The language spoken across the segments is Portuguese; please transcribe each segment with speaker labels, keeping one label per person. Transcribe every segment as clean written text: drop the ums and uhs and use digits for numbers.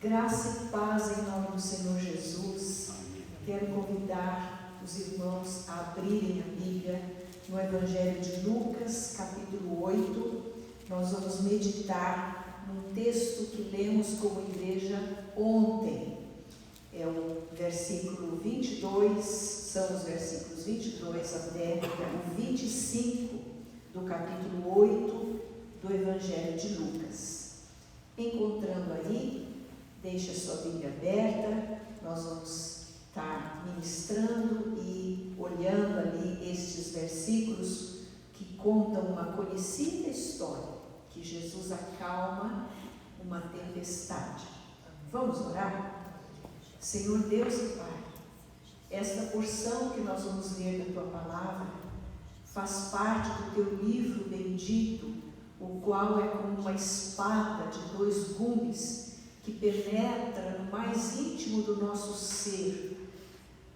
Speaker 1: Graça e paz em nome do Senhor Jesus. Quero convidar os irmãos a abrirem a Bíblia no Evangelho de Lucas, capítulo 8. Nós vamos meditar num texto que lemos como igreja ontem. É o versículo 22, são os versículos 22 até o 25 do capítulo 8 do Evangelho de Lucas. Encontrando aí, deixe a sua Bíblia aberta, nós vamos estar ministrando e olhando ali estes versículos que contam uma conhecida história, que Jesus acalma uma tempestade. Vamos orar? Senhor Deus e Pai, esta porção que nós vamos ler da Tua Palavra faz parte do Teu livro bendito, o qual é como uma espada de 2 gumes que penetra no mais íntimo do nosso ser.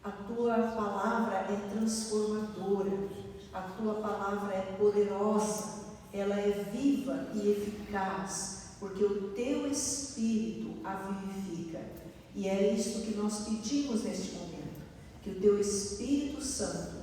Speaker 1: A Tua Palavra é transformadora, a Tua Palavra é poderosa, ela é viva e eficaz, porque o Teu Espírito a vivifica. E é isso que nós pedimos neste momento, que o Teu Espírito Santo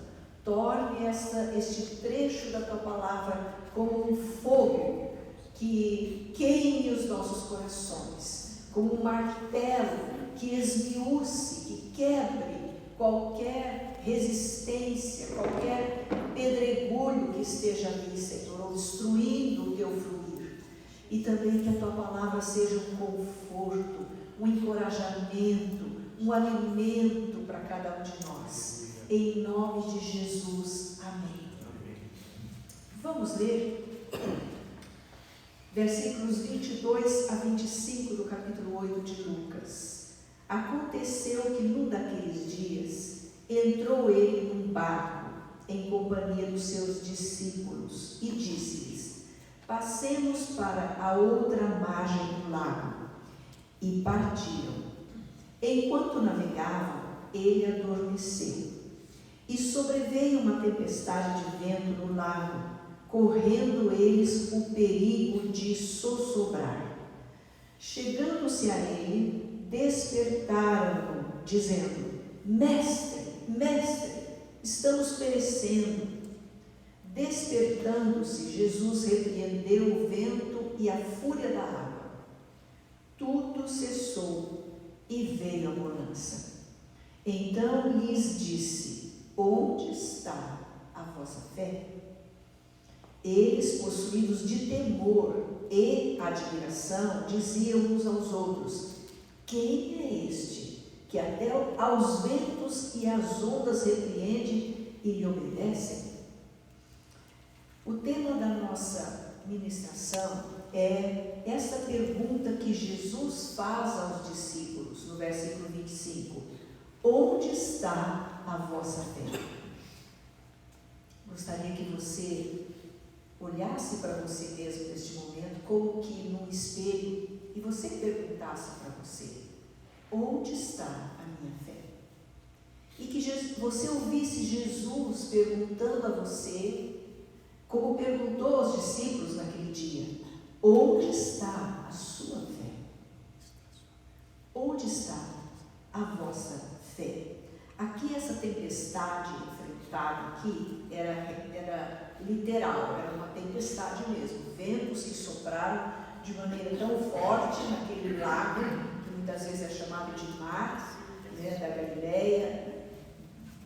Speaker 1: torne este trecho da Tua Palavra como um fogo que queime os nossos corações, como um martelo que esmiúce, que quebre qualquer resistência, qualquer pedregulho que esteja ali, Senhor, obstruindo o Teu fluir. E também que a Tua Palavra seja um conforto, um encorajamento, um alimento para cada um de nós. Em nome de Jesus. Amém. Vamos ler versículos 22 a 25 do capítulo 8 de Lucas. Aconteceu que num daqueles dias entrou ele num barco em companhia dos seus discípulos e disse-lhes: passemos para a outra margem do lago. E partiram. Enquanto navegavam, ele adormeceu. E sobreveio uma tempestade de vento no lago, correndo eles o perigo de sossobrar. Chegando-se a ele, despertaram-no, dizendo: Mestre, Mestre, estamos perecendo. Despertando-se, Jesus repreendeu o vento e a fúria da água. Tudo cessou e veio a bonança. Então lhes disse: onde está a vossa fé? Eles, possuídos de temor e admiração, diziam uns aos outros: quem é este que até aos ventos e às ondas repreende e lhe obedecem? O tema da nossa ministração é esta pergunta que Jesus faz aos discípulos, no versículo 25: onde está a vossa fé? Gostaria que você olhasse para você mesmo neste momento, como que num espelho, e você perguntasse para você: onde está a minha fé? E que você ouvisse Jesus perguntando a você, como perguntou aos discípulos naquele dia: onde está a sua fé? Onde está a vossa fé? Aqui essa tempestade enfrentada aqui era literal, era uma tempestade mesmo, ventos que sopraram de maneira tão forte naquele lago, que muitas vezes é chamado de mar, né, da Galileia,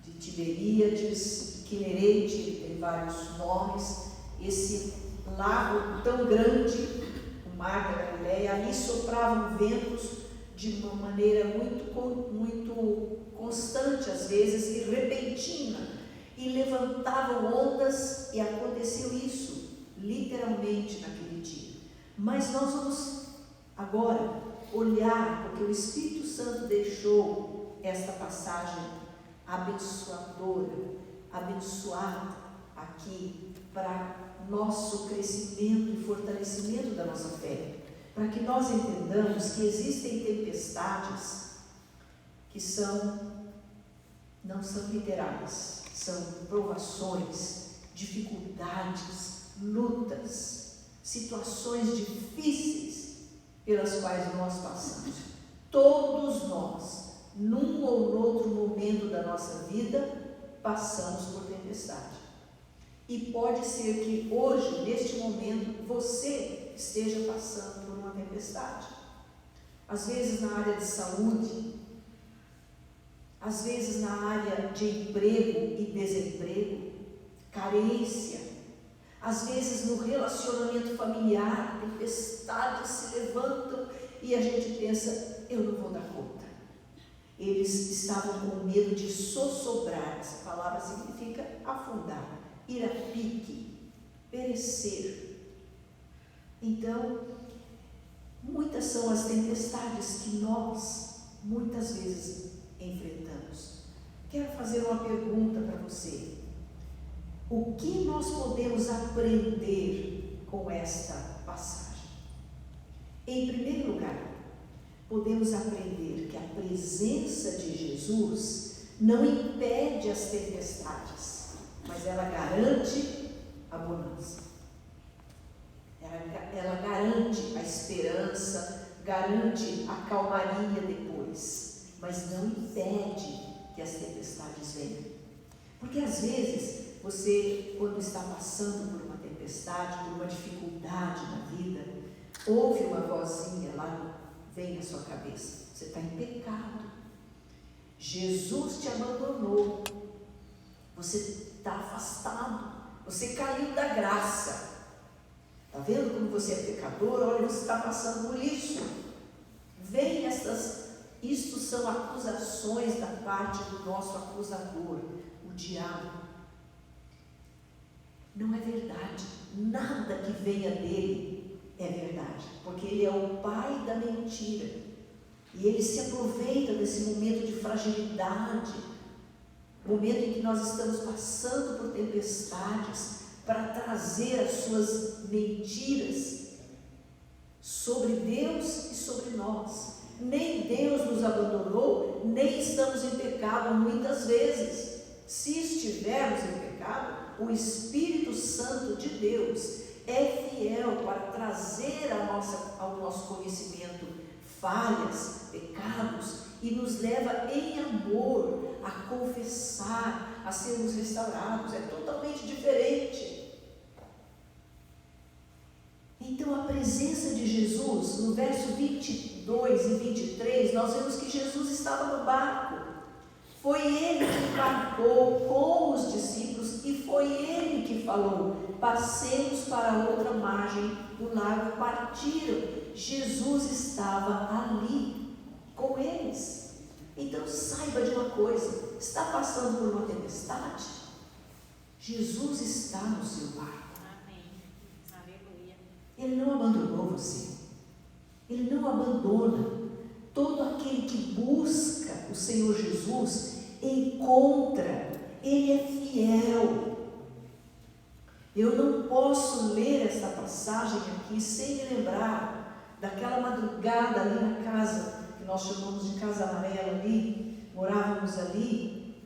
Speaker 1: de Tiberíades, de Quinerete, tem vários nomes. Esse lago tão grande, o mar da Galileia, ali sopravam ventos de uma maneira muito constante às vezes e repentina, e levantavam ondas, e aconteceu isso literalmente naquele dia. Mas nós vamos agora olhar, porque o Espírito Santo deixou esta passagem abençoadora, abençoada aqui para nosso crescimento e fortalecimento da nossa fé, para que nós entendamos que existem tempestades que não são literais, são provações, dificuldades, lutas, situações difíceis pelas quais nós passamos. Todos nós, num ou outro momento da nossa vida, passamos por tempestade. E pode ser que hoje, neste momento, você esteja passando por uma tempestade. Às vezes na área de saúde, às vezes na área de emprego e desemprego, carência, às vezes no relacionamento familiar, tempestades se levantam e a gente pensa, eu não vou dar conta. Eles estavam com medo de sossobrar, essa palavra significa afundar, ir a pique, perecer. Então, muitas são as tempestades que nós, muitas vezes, enfrentamos. Quero fazer uma pergunta para você. O que nós podemos aprender com esta passagem? Em primeiro lugar, podemos aprender que a presença de Jesus não impede as tempestades, mas ela garante a bonança. Ela garante a esperança, garante a calmaria depois, mas não impede que as tempestades venham. Porque às vezes você, quando está passando por uma tempestade, por uma dificuldade na vida, ouve uma vozinha lá, vem na sua cabeça, você está em pecado, Jesus te abandonou, você está afastado, você caiu da graça. Está vendo como você é pecador? Olha, você está passando por isso. Vem isto são acusações da parte do nosso acusador, o diabo. Não é verdade, nada que venha dele é verdade, porque ele é o pai da mentira, e ele se aproveita desse momento de fragilidade, momento em que nós estamos passando por tempestades, para trazer as suas mentiras sobre Deus e sobre nós. Nem Deus nos abandonou, nem estamos em pecado muitas vezes. Se estivermos em pecado, o Espírito Santo de Deus é fiel para trazer ao nosso conhecimento falhas, pecados, e nos leva em amor a confessar, a sermos restaurados. É totalmente diferente. Então a presença de Jesus, no verso 22 e 23, nós vemos que Jesus estava no barco. Foi ele que embarcou com os discípulos e foi ele que falou: passemos para a outra margem do lago. Partiram. Jesus estava ali com eles. Então saiba de uma coisa: está passando por uma tempestade? Jesus está no seu barco. Ele não abandonou você. Ele não abandona. Todo aquele que busca o Senhor Jesus encontra. Ele é fiel. Eu não posso ler esta passagem aqui sem me lembrar daquela madrugada ali na casa que nós chamamos de Casa Amarela ali, morávamos ali.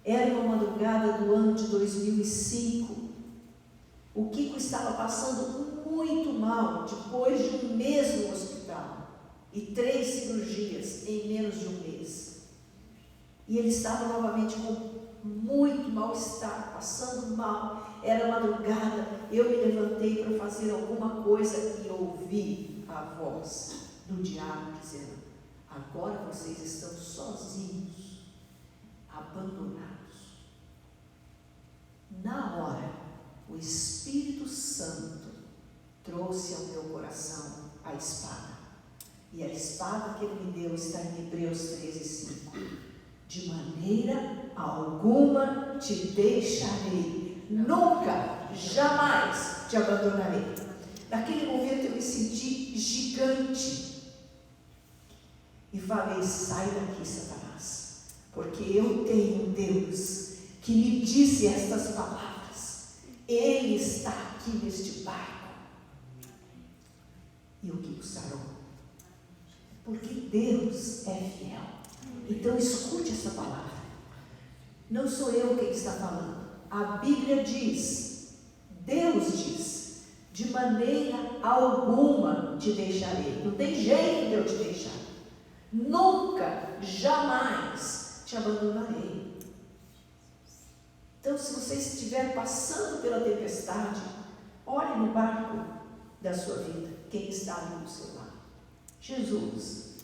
Speaker 1: Era uma madrugada do ano de 2005. O Kiko estava passando muito mal, depois de um mês no hospital e 3 cirurgias em menos de um mês. E ele estava novamente com muito mal-estar, passando mal. Era madrugada, eu me levantei para fazer alguma coisa e ouvi a voz do diabo dizendo: agora vocês estão sozinhos, abandonados. Na hora, o Espírito Santo trouxe ao meu coração a espada. E a espada que ele me deu está em Hebreus 13:5. De maneira alguma te deixarei, nunca, jamais te abandonarei. Naquele momento eu me senti gigante e falei: sai daqui, Satanás, porque eu tenho um Deus que me disse estas palavras. Ele está aqui neste barco. E o que sarou? Porque Deus é fiel. Então escute essa palavra. Não sou eu quem está falando. A Bíblia diz, Deus diz: de maneira alguma te deixarei. Não tem jeito de eu te deixar. Nunca, jamais te abandonarei. Então, se você estiver passando pela tempestade, olhe no barco da sua vida. Quem está ali do seu lado? Jesus.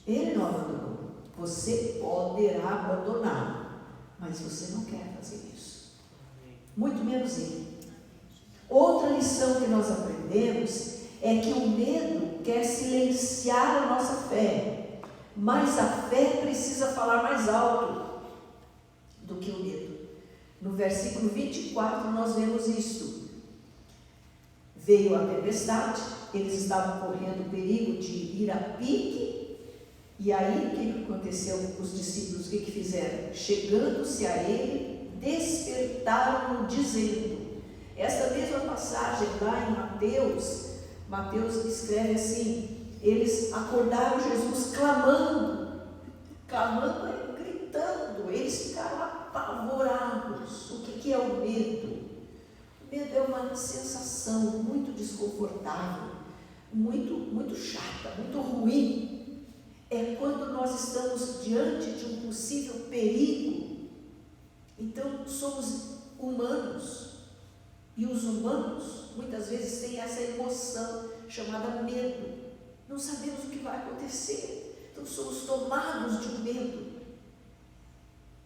Speaker 1: Ele não abandonou. Você poderá abandonar, mas você não quer fazer isso. Muito menos ele. Outra lição que nós aprendemos é que o medo quer silenciar a nossa fé, mas a fé precisa falar mais alto do que o medo. No versículo 24 nós vemos isto. Veio a tempestade, eles estavam correndo o perigo de ir a pique, e aí o que aconteceu com os discípulos? O que fizeram? Chegando-se a ele, despertaram-no dizendo. Esta mesma passagem lá em Mateus escreve assim: eles acordaram Jesus clamando, gritando, eles ficaram apavorados. O que é o medo? O medo é uma sensação muito desconfortável, muito chata, muito ruim. É quando nós estamos diante de um possível perigo. Então somos humanos, e os humanos muitas vezes têm essa emoção chamada medo. Não sabemos o que vai acontecer, então somos tomados de um medo.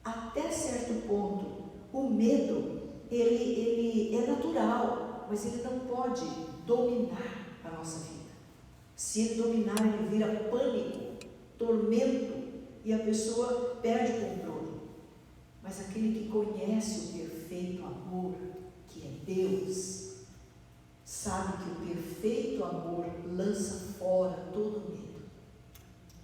Speaker 1: Até certo ponto, o medo ele é natural, mas ele não pode dominar a nossa vida. Se ele dominar, ele vira pânico, tormento, e a pessoa perde o controle. Mas aquele que conhece o perfeito amor, que é Deus, sabe que o perfeito amor lança fora todo o medo.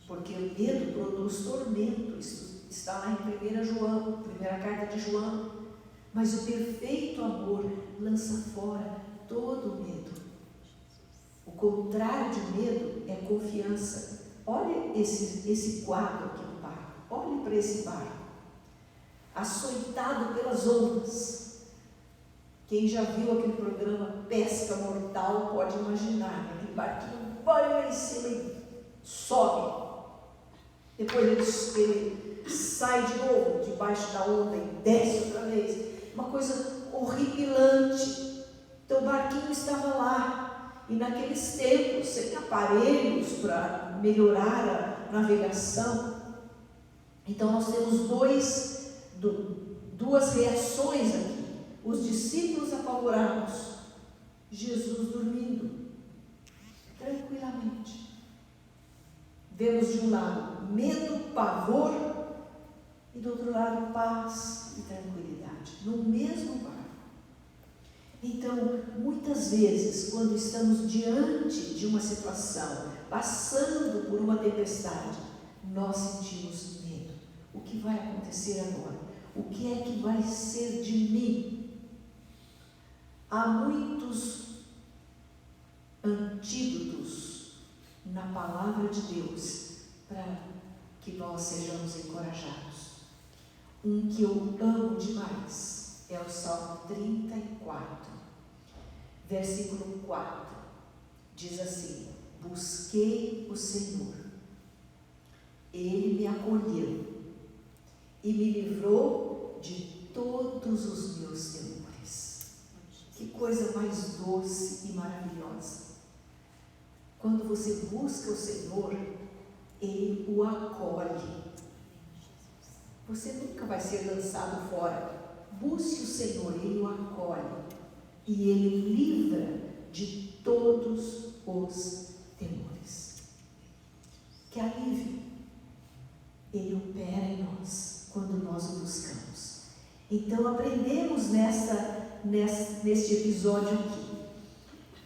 Speaker 1: Porque o medo produz tormento. Isso está lá em 1 João, primeira carta de João. Mas o perfeito amor lança fora todo o medo. O contrário de medo é confiança. Olha esse quadro aqui no barco. Olhe para esse barco. Açoitado pelas ondas. Quem já viu aquele programa Pesca Mortal pode imaginar, né? Aquele barquinho vai lá em cima e sobe. Depois ele sai de novo debaixo da onda e desce outra vez. Uma coisa horripilante. Então o barquinho estava lá. E naqueles tempos, sem aparelhos para melhorar a navegação. Então nós temos duas reações aqui. Os discípulos apavorados, Jesus dormindo tranquilamente. Vemos de um lado medo, pavor, e do outro lado paz e tranquilidade, no mesmo barco. Então, muitas vezes, quando estamos diante de uma situação, passando por uma tempestade, nós sentimos medo. O que vai acontecer agora? O que é que vai ser de mim? Há muitos antídotos na palavra de Deus para que nós sejamos encorajados. Um que eu amo demais é o Salmo 34, versículo 4. Diz assim: busquei o Senhor, Ele me acolheu e me livrou de todos os meus temores. Que coisa mais doce e maravilhosa. Quando você busca o Senhor, Ele o acolhe. Você nunca vai ser lançado fora. Busque o Senhor, Ele o acolhe. E Ele livra de todos os temores. Que alívio. Ele opera em nós quando nós o buscamos. Então aprendemos neste episódio aqui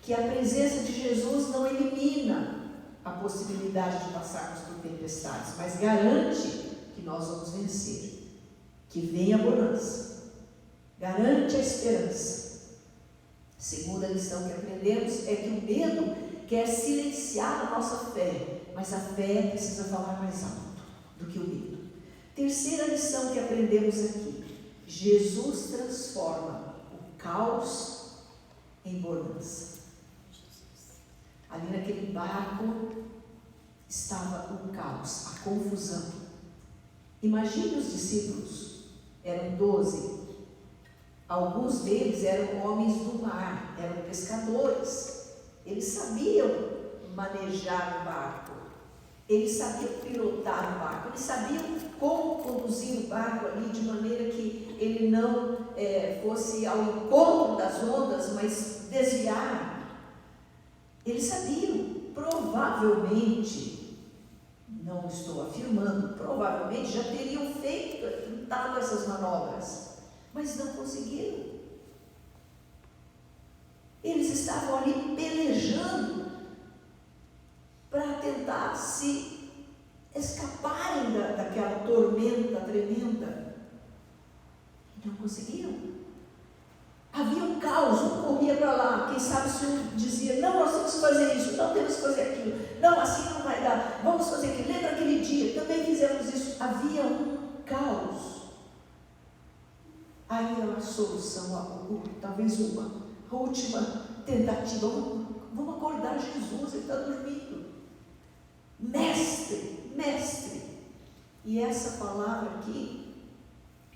Speaker 1: que a presença de Jesus não elimina a possibilidade de passarmos por tempestades, mas garante que nós vamos vencer, que vem a bonança, garante a esperança. Segunda lição que aprendemos é que o medo quer silenciar a nossa fé, mas a fé precisa falar mais alto do que o medo. Terceira lição que aprendemos aqui: Jesus transforma o caos em bonança. Ali naquele barco, estava um caos, a confusão. Imagine os discípulos, eram 12. Alguns deles eram homens do mar, eram pescadores. Eles sabiam manejar o barco, eles sabiam pilotar o barco, eles sabiam como conduzir o barco ali de maneira que ele não fosse ao encontro das ondas, mas desviar. Eles sabiam, provavelmente, não estou afirmando, provavelmente já teriam tentado essas manobras, mas não conseguiram. Eles estavam ali pelejando para tentar se escaparem daquela tormenta tremenda. E não conseguiram. Havia um caos, um corria para lá. Quem sabe o Senhor dizia: não, nós temos que fazer isso, não temos que fazer aquilo, não, assim não vai dar, vamos fazer aquilo. Lembra aquele dia? Também fizemos isso. Havia um caos. Aí a solução, talvez a última tentativa: vamos acordar Jesus, ele está dormindo. Mestre, mestre. E essa palavra aqui,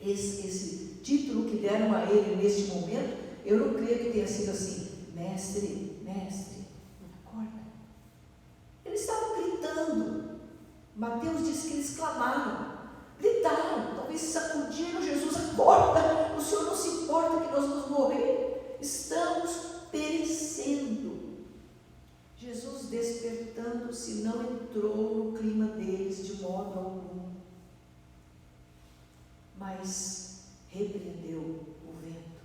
Speaker 1: esse título que deram a ele neste momento, eu não creio que tenha sido assim: mestre, mestre, acorda. Eles estavam gritando. Mateus diz que eles clamaram, gritaram, talvez sacudiram Jesus: acorda, o Senhor não se importa que nós vamos morrer, estamos perecendo. Jesus, despertando-se, não entrou no clima deles de modo algum, mas repreendeu o vento.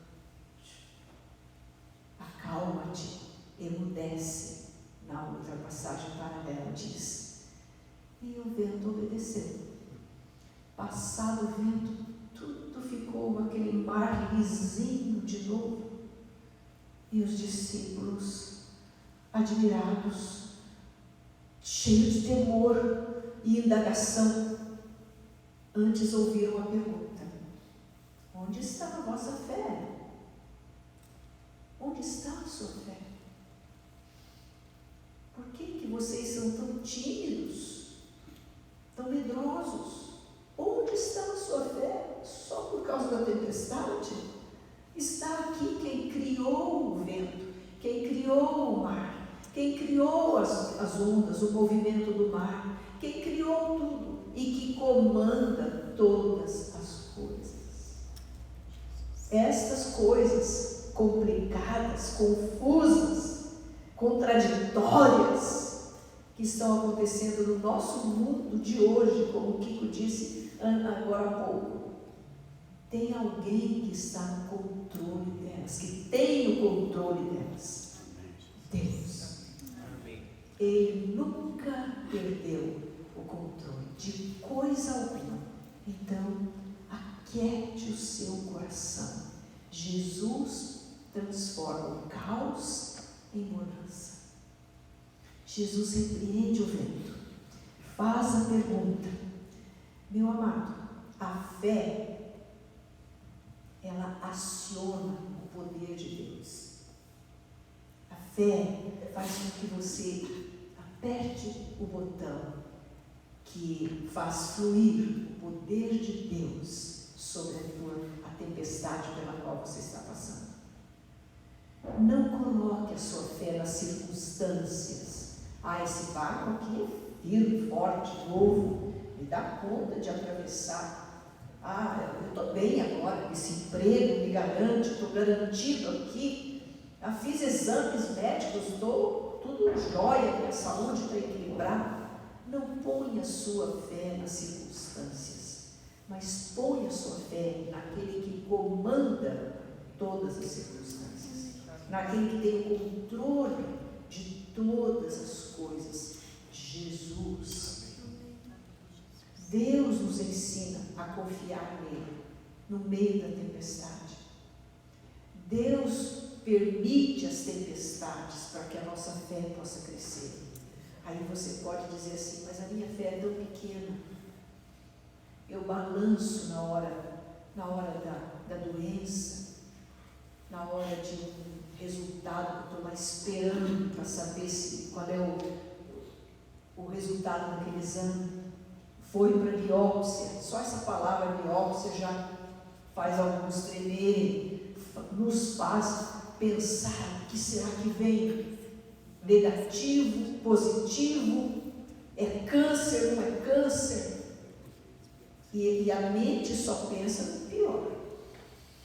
Speaker 1: Acalma-te, emudece. Na outra passagem paralela diz: e o vento obedeceu. Passado o vento, tudo ficou aquele mar lisinho de novo. E os discípulos, admirados, cheios de temor e indagação, antes ouviram a pergunta: onde está a vossa fé? Onde está a sua fé? Por que vocês são tão tímidos, tão medrosos? Onde está a sua fé? Só por causa da tempestade? Está aqui quem criou o vento, quem criou o mar, quem criou as ondas, o movimento do mar, quem criou tudo e que comanda todas as coisas. Estas coisas complicadas, confusas, contraditórias que estão acontecendo no nosso mundo de hoje, como o Kiko disse agora há pouco, tem alguém que está no controle delas, que tem o controle delas. Deus. Ele nunca perdeu o controle de coisa alguma. Então, aquiete o seu coração. Jesus transforma o caos em bonança. Jesus repreende o vento, faz a pergunta. Meu amado, a fé, ela aciona o poder de Deus. A fé faz com que você aperte o botão que faz fluir o poder de Deus sobre a tempestade pela qual você está passando. Não coloque a sua fé nas circunstâncias. Esse barco aqui é firme, forte, novo, me dá conta de atravessar. Eu estou bem agora, esse emprego me garante, estou garantido aqui. Fiz exames médicos, estou tudo jóia, minha saúde está equilibrada. Não ponha a sua fé nas circunstâncias, mas ponha a sua fé naquele que comanda todas as circunstâncias, naquele que tem o controle de todas as coisas, Jesus. Deus nos ensina a confiar nele no meio da tempestade. Deus permite as tempestades para que a nossa fé possa crescer. Aí você pode dizer assim: mas a minha fé é tão pequena. Eu balanço na hora da doença, na hora de um resultado que eu estou lá esperando para saber qual é o resultado daquele exame. Foi para biópsia. Só essa palavra biópsia já faz alguns tremerem, nos faz pensar: o que será que vem? Negativo, positivo, é câncer, não é câncer? E a mente só pensa no pior,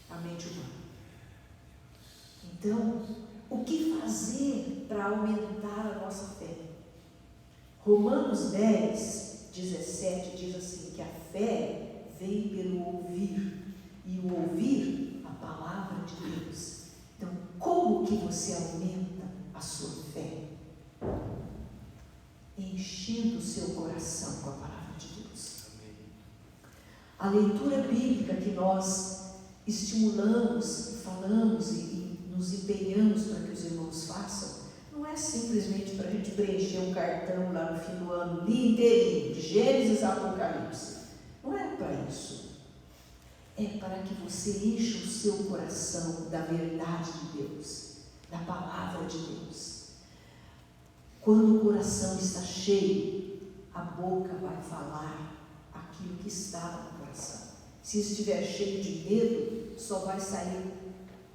Speaker 1: a mente humana. Então, o que fazer para aumentar a nossa fé? Romanos 10, 17 diz assim, que a fé vem pelo ouvir, e o ouvir a palavra de Deus. Então, como que você aumenta a sua fé? Enchendo o seu coração com a palavra de Deus. A leitura bíblica que nós estimulamos, falamos e nos empenhamos para que os irmãos façam, não é simplesmente para a gente preencher um cartão lá no fim do ano, li inteirinho, de Gênesis a Apocalipse. Não é para isso. É para que você encha o seu coração da verdade de Deus, da palavra de Deus. Quando o coração está cheio, a boca vai falar aquilo que está no coração. Se estiver cheio de medo, só vai sair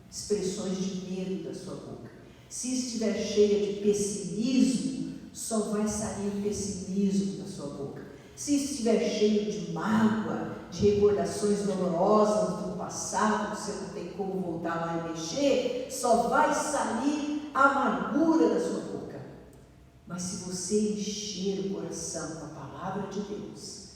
Speaker 1: expressões de medo da sua boca. Se estiver cheia de pessimismo, só vai sair pessimismo da sua boca. Se estiver cheio de mágoa, de recordações dolorosas do passado, que você não tem como voltar lá e mexer, só vai sair amargura da sua boca. Mas se você encher o coração com a palavra de Deus,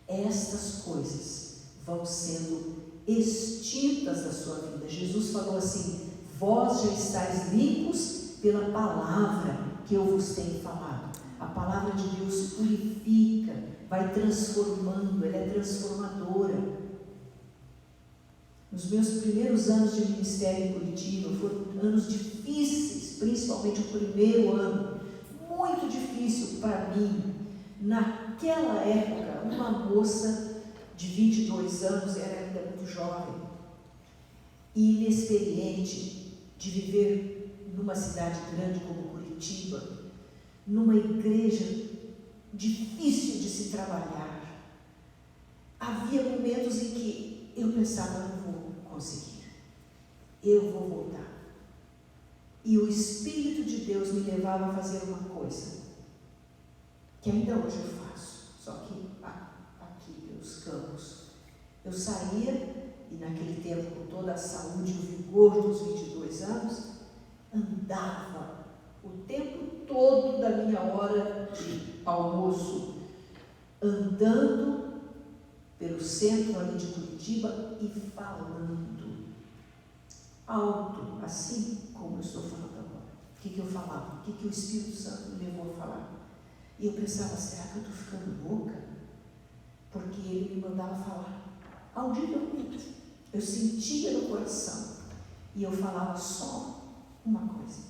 Speaker 1: estas coisas vão sendo extintas da sua vida. Jesus falou assim: vós já estáis limpos pela palavra que eu vos tenho falado. A palavra de Deus purifica, vai transformando, ela é transformadora. Nos meus primeiros anos de ministério em Curitiba, foram anos difíceis, principalmente o primeiro ano, muito difícil para mim. Naquela época, uma moça de 22 anos, era ainda muito jovem e inexperiente, de viver numa cidade grande como Curitiba, numa igreja difícil de se trabalhar. Havia momentos em que eu pensava: não vou conseguir, eu vou voltar. E o Espírito de Deus me levava a fazer uma coisa que ainda hoje eu faço, só que aqui pelos campos. Eu saía, e naquele tempo, com toda a saúde e o vigor dos 22 anos, andava o tempo todo da minha hora de almoço, andando pelo centro ali de Curitiba e falando alto, assim como eu estou falando agora. O que eu falava? O que o Espírito Santo me levou a falar? E eu pensava: será que eu estou ficando louca? Porque ele me mandava falar audivelmente. Eu sentia no coração e eu falava só uma coisa: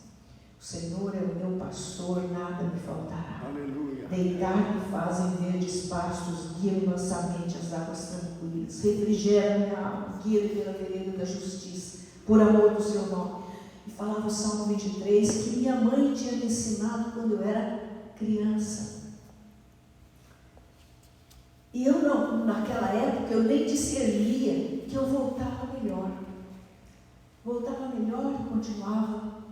Speaker 1: o Senhor é o meu pastor, nada me faltará. Aleluia. Deitar-me fazem verdes pastos, guia-me mansamente às águas tranquilas, refrigera minha alma, guia-me pela vereda da justiça, por amor do seu nome. E falava o Salmo 23, que minha mãe tinha me ensinado quando eu era criança. E eu não, naquela época, eu nem discernia que eu voltava melhor. Voltava melhor e continuava.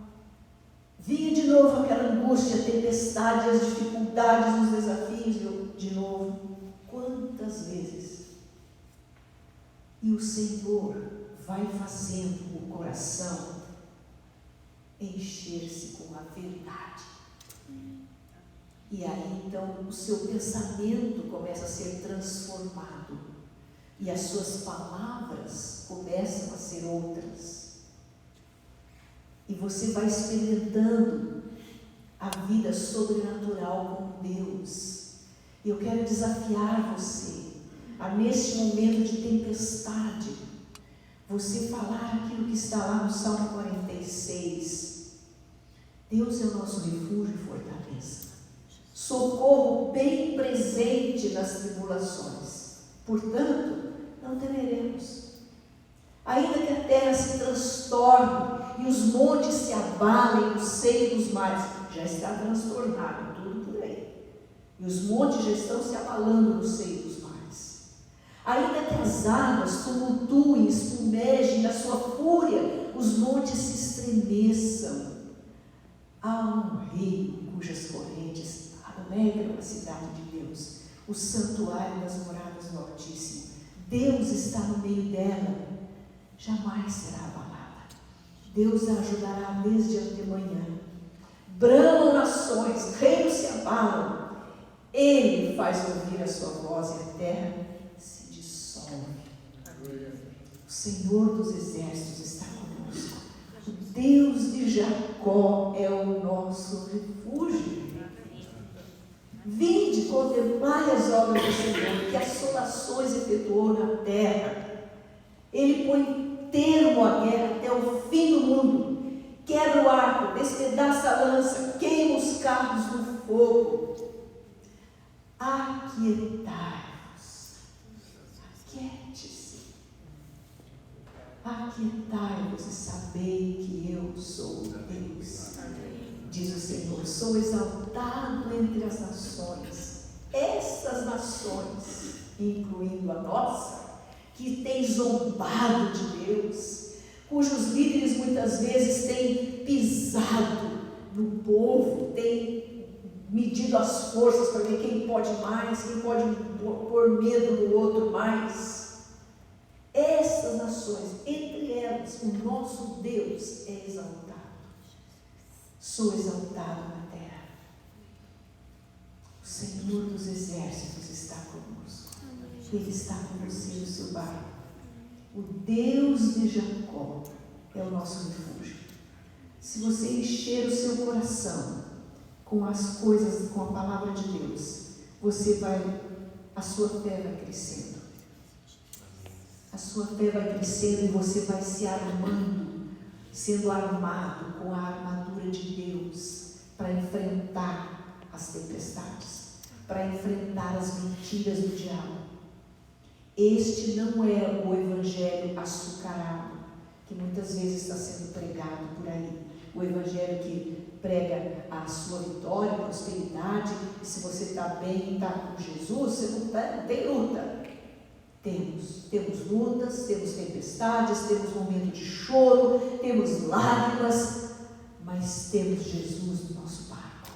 Speaker 1: Vinha de novo aquela angústia, a tempestade, as dificuldades, os desafios, eu de novo. Quantas vezes? E o Senhor vai fazendo o coração encher-se com a verdade. E aí, então, o seu pensamento começa a ser transformado. E as suas palavras começam a ser outras. E você vai experimentando a vida sobrenatural com Deus. E eu quero desafiar você a, neste momento de tempestade, você falar aquilo que está lá no Salmo 46. Deus é o nosso refúgio e fortaleza, socorro bem presente nas tribulações. Portanto, não temeremos. Ainda que a terra se transtorne e os montes se abalem no seio dos mares, já está transtornado tudo por aí. e os montes já estão se abalando no seio dos mares. Ainda que as águas tumultuem, espumejem na sua fúria, os montes se estremeçam. Há um rio cujas correntes alegram a cidade de Deus, o santuário das moradas do Altíssimo. Deus está no meio dela, jamais será abalada. Deus a ajudará desde antemanhã. Bramam nações, reinos se abalam. Ele faz ouvir a sua voz e a terra se dissolve. O Senhor dos exércitos está conosco. O Deus de Jacó é o nosso refúgio. Vinde, contemplai as obras do Senhor, que assolações efetuou na terra. Ele põe termo à guerra até o fim do mundo. Quebra o arco, despedaça a lança, queima os carros no fogo. Aquietai-vos. Aquiete-se. Aquietai-vos e sabei que eu sou Deus. Diz o Senhor, sou exaltado entre as nações. Estas nações, incluindo a nossa, que tem zombado de Deus, cujos líderes muitas vezes têm pisado no povo, têm medido as forças para ver quem pode mais, quem pode pôr medo no outro mais. Essas nações, entre elas, o nosso Deus é exaltado. Sou exaltado na terra. O Senhor dos exércitos está conosco. Ele está com você no seu bairro. O Deus de Jacó é o nosso refúgio. Se você encher o seu coração com as coisas, com a palavra de Deus, a sua fé vai crescendo. A sua fé vai crescendo e você vai se armando, sendo armado com a armadura de Deus para enfrentar as tempestades, para enfrentar as mentiras do diabo. Este não é o evangelho açucarado, que muitas vezes está sendo pregado por aí. O evangelho que prega a sua vitória, prosperidade, e se você está bem, está com Jesus, você não tem luta. Temos lutas, temos tempestades, temos momento de choro, temos lágrimas, mas temos Jesus no nosso barco.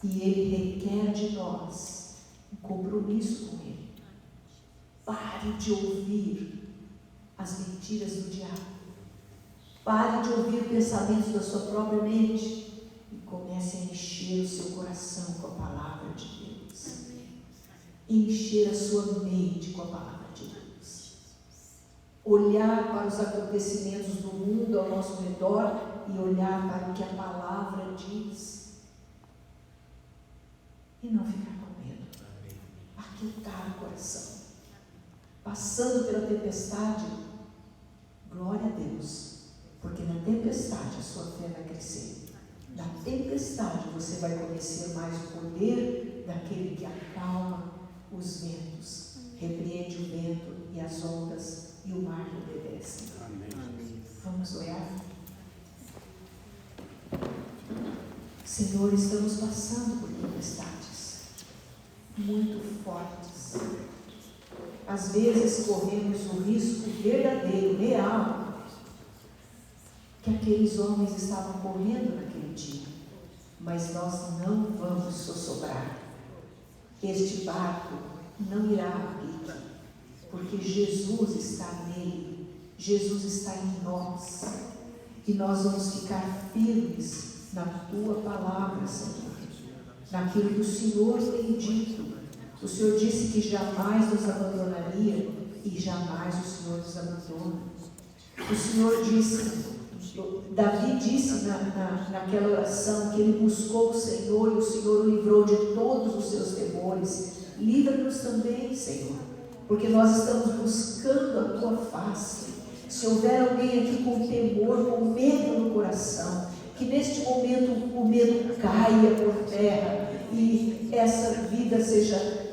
Speaker 1: E Ele requer de nós um compromisso com Ele. Pare de ouvir as mentiras do diabo. Pare de ouvir pensamentos da sua própria mente e comece a encher o seu coração com a palavra de Deus. Encher a sua mente com a palavra de Deus. Olhar para os acontecimentos do mundo ao nosso redor e olhar para o que a palavra diz. E não ficar com medo. Aquietar o coração. Passando pela tempestade, glória a Deus. Porque na tempestade a sua fé vai crescer. Na tempestade você vai conhecer mais o poder daquele que acalma os ventos, repreende o vento e as ondas e o mar lhe obedecem. Vamos orar? Senhor, estamos passando por tempestades muito fortes. Às vezes corremos o risco verdadeiro, real, que aqueles homens estavam correndo naquele dia, mas nós não vamos sossobrar. Este barco não irá a pique, porque Jesus está nele, Jesus está em nós, e nós vamos ficar firmes na Tua palavra, Senhor, naquilo que o Senhor tem dito. O Senhor disse que jamais nos abandonaria, e jamais o Senhor nos abandona. O Senhor disse, Davi disse naquela oração que ele buscou o Senhor e o Senhor o livrou de todos os seus temores. Livra-nos também, Senhor, porque nós estamos buscando a Tua face. Se houver alguém aqui com temor, com medo no coração, que neste momento o medo caia por terra e essa vida seja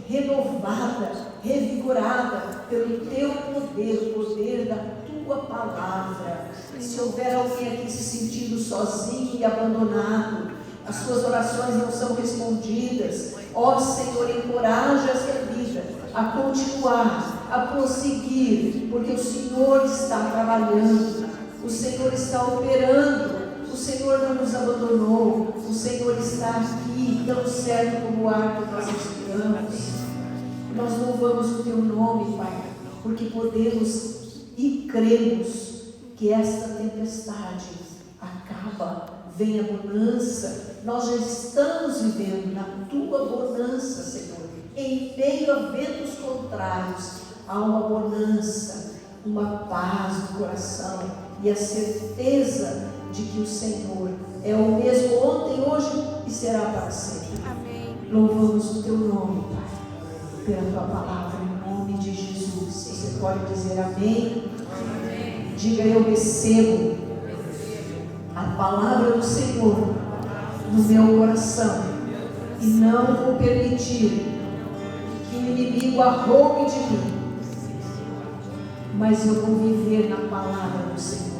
Speaker 1: renovada, revigorada pelo Teu poder, o poder da Tua palavra. Se houver alguém aqui se sentindo sozinho e abandonado, as suas orações não são respondidas. Ó Senhor, encoraja essa vida a continuar, a prosseguir, porque o Senhor está trabalhando, o Senhor está operando, o Senhor não nos abandonou, o Senhor está aqui, tão certo como o ar que nós respiramos. Nós louvamos o Teu nome, Pai, porque podemos e cremos que esta tempestade acaba, vem a bonança. Nós já estamos vivendo na Tua bonança, Senhor. Em meio a ventos contrários, há uma bonança, uma paz no coração e a certeza de que o Senhor é o mesmo ontem, hoje e será para sempre. Amém. Louvamos o Teu nome, Pai, pela Tua palavra, em nome de Jesus. Você pode dizer amém? Amém. Diga: eu recebo a palavra do Senhor no meu coração e não vou permitir que o inimigo arroube de mim, mas eu vou viver na palavra do Senhor.